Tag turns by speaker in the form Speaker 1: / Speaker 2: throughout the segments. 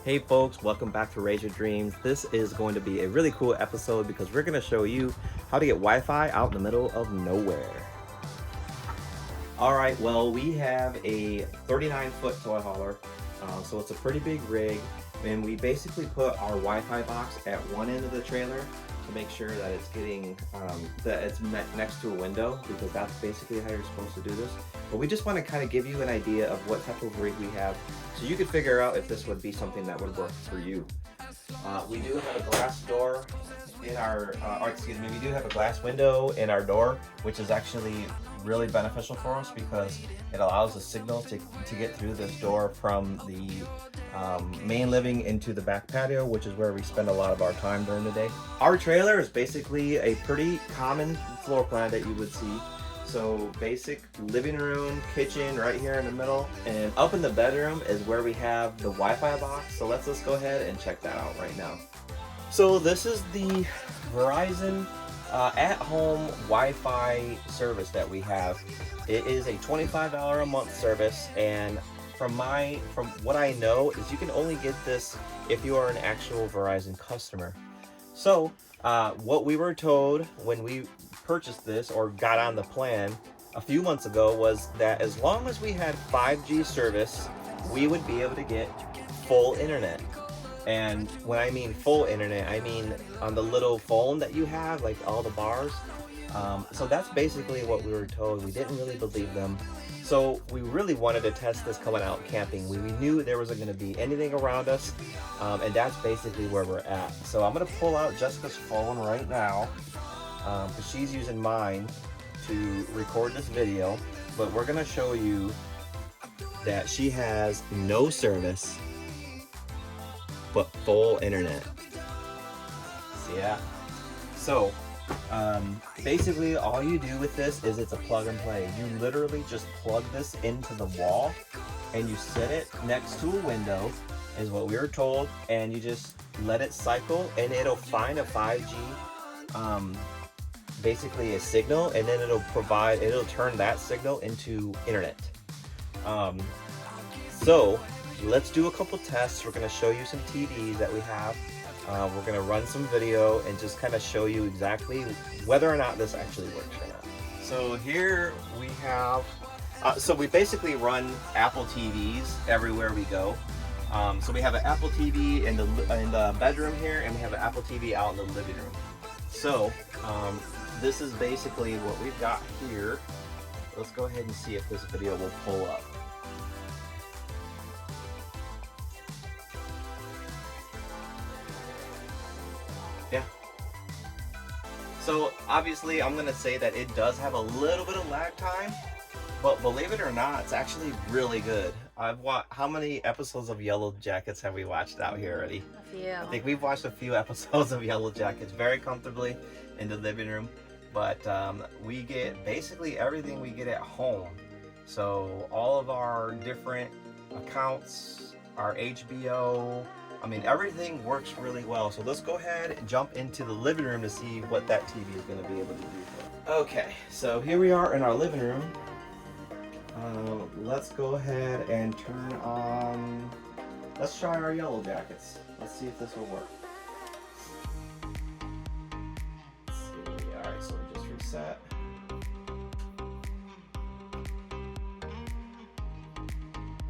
Speaker 1: Hey folks, welcome back to Raise Your Dreams. This is going to be a really cool episode because we're going to show you how to get Wi-Fi out in the middle of nowhere. All right, well, we have a 39-foot toy hauler, so it's a pretty big rig, and we basically put our Wi-Fi box at one end of the trailer to make sure that it's getting that it's next to a window, because that's basically how you're supposed to do this. But we just want to kind of give you an idea of what type of rig we have, so you could figure out if this would be something that would work for you. We do have a glass door in our, we do have a glass window in our door, which is actually really beneficial for us because it allows the signal to get through this door from the main living into the back patio, which is where we spend a lot of our time during the day. Our trailer is basically a pretty common floor plan that you would see. So basic living room, kitchen right here in the middle, and up in the bedroom is where we have the Wi-Fi box. So let's just go ahead and check that out right now. So this is the Verizon at-home Wi-Fi service that we have. It is a $25 a month service, and from what I know is you can only get this if you are an actual Verizon customer. So what we were told when we purchased this or got on the plan a few months ago was that as long as we had 5G service, we would be able to get full internet. And when I mean full internet, I mean on the little phone that you have, like all the bars. So that's basically what we were told. We didn't really believe them. So we really wanted to test this coming out camping. We knew there wasn't going to be anything around us, and that's basically where we're at. So I'm going to pull out Jessica's phone right now, because she's using mine to record this video. But we're going to show you that she has no service, but full internet. See that? So basically all you do with this is it's a plug and play. You literally just plug this into the wall and you set it next to a window, is what we were told, and you just let it cycle and it'll find a 5G basically a signal, and then it'll turn that signal into internet. So let's do a couple tests. We're going to show you some TVs that we have. We're going to run some video and just kind of show you exactly whether or not this actually works or not. So here we have, so we basically run Apple TVs everywhere we go. So we have an Apple TV in the bedroom here, and we have an Apple TV out in the living room. So this is basically what we've got here. Let's go ahead and see if this video will pull up. Yeah. So obviously I'm gonna say that it does have a little bit of lag time, but believe it or not, it's actually really good. I've watched, how many episodes of Yellow Jackets have we watched out here already?
Speaker 2: A few.
Speaker 1: I think we've watched a few episodes of Yellow Jackets very comfortably in the living room, but we get basically everything we get at home. So all of our different accounts, our HBO, I mean, everything works really well. So let's go ahead and jump into the living room to see what that TV is going to be able to do for us. Okay, so here we are in our living room. Let's go ahead and turn on, let's try our Yellow Jackets. Let's see if this will work. Let's see. All right, so we just reset.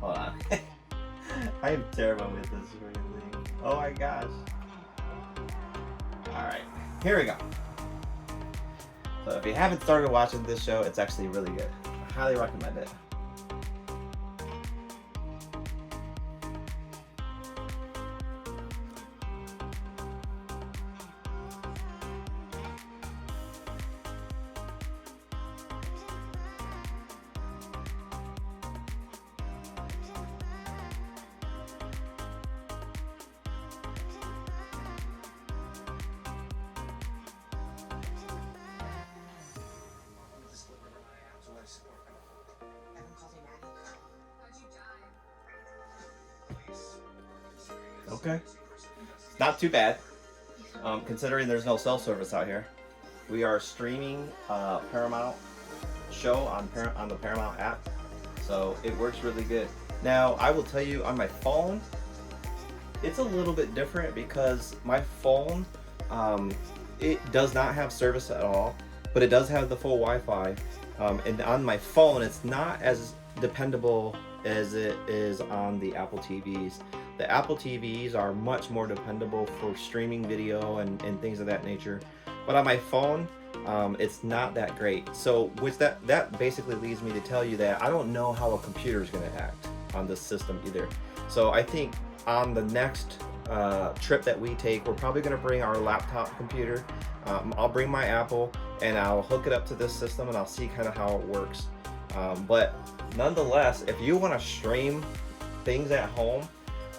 Speaker 1: Hold on. I am terrible with this sort of thing. Oh my gosh. Alright, here we go. So if you haven't started watching this show, it's actually really good. I highly recommend it. Okay. Not too bad, considering there's no cell service out here. We are streaming Paramount show on the Paramount app, so it works really good. Now, I will tell you, on my phone, it's a little bit different because my phone, it does not have service at all, but it does have the full Wi-Fi. And on my phone, it's not as dependable as it is on the Apple TVs. The Apple TVs are much more dependable for streaming video and things of that nature. But on my phone, it's not that great. So which that basically leads me to tell you that I don't know how a computer is going to act on this system either. So I think on the next trip that we take, we're probably going to bring our laptop computer. I'll bring my Apple and I'll hook it up to this system and I'll see kind of how it works. But nonetheless, if you want to stream things at home,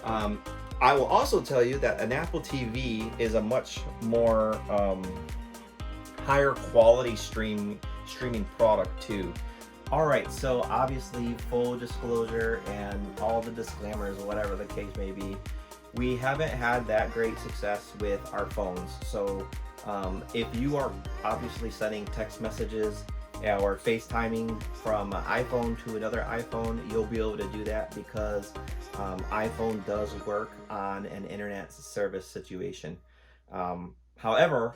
Speaker 1: I will also tell you that an Apple TV is a much more higher quality streaming product too. Alright, so obviously full disclosure and all the disclaimers, whatever the case may be, we haven't had that great success with our phones. So if you are obviously sending text messages or FaceTiming from an iPhone to another iPhone, you'll be able to do that because iPhone does work on an internet service situation. However,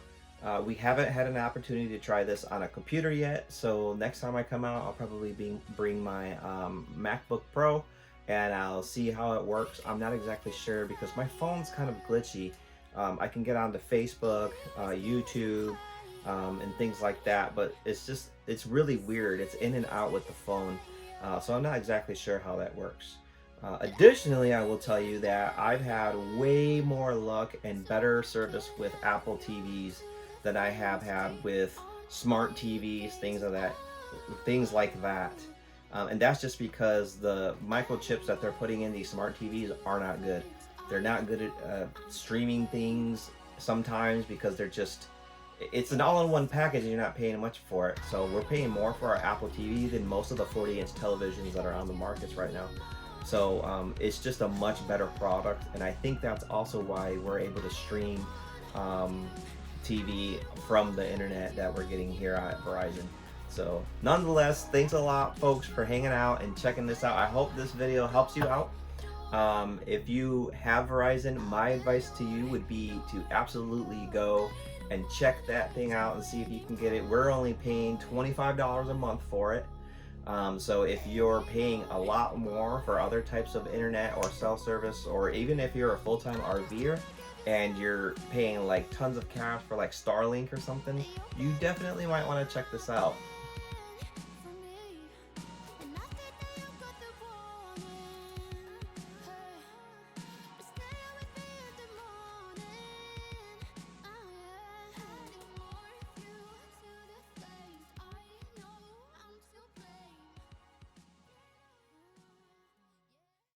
Speaker 1: we haven't had an opportunity to try this on a computer yet, so next time I come out, I'll probably bring my MacBook Pro and I'll see how it works. I'm not exactly sure because my phone's kind of glitchy. I can get onto Facebook, YouTube, and things like that, but it's really weird. It's in and out with the phone, so I'm not exactly sure how that works. Additionally, I will tell you that I've had way more luck and better service with Apple TVs than I have had with smart TVs, things like that. And that's just because the microchips that they're putting in these smart TVs are not good. They're not good at streaming things sometimes because it's an all-in-one package and you're not paying much for it. So we're paying more for our Apple TV than most of the 40-inch televisions that are on the markets right now. So it's just a much better product, and I think that's also why we're able to stream TV from the internet that we're getting here at Verizon. So nonetheless, thanks a lot folks for hanging out and checking this out. I hope this video helps you out. If you have Verizon, my advice to you would be to absolutely go and check that thing out and see if you can get it. We're only paying $25 a month for it. So if you're paying a lot more for other types of internet or cell service, or even if you're a full-time RVer and you're paying like tons of cash for like Starlink or something, you definitely might want to check this out.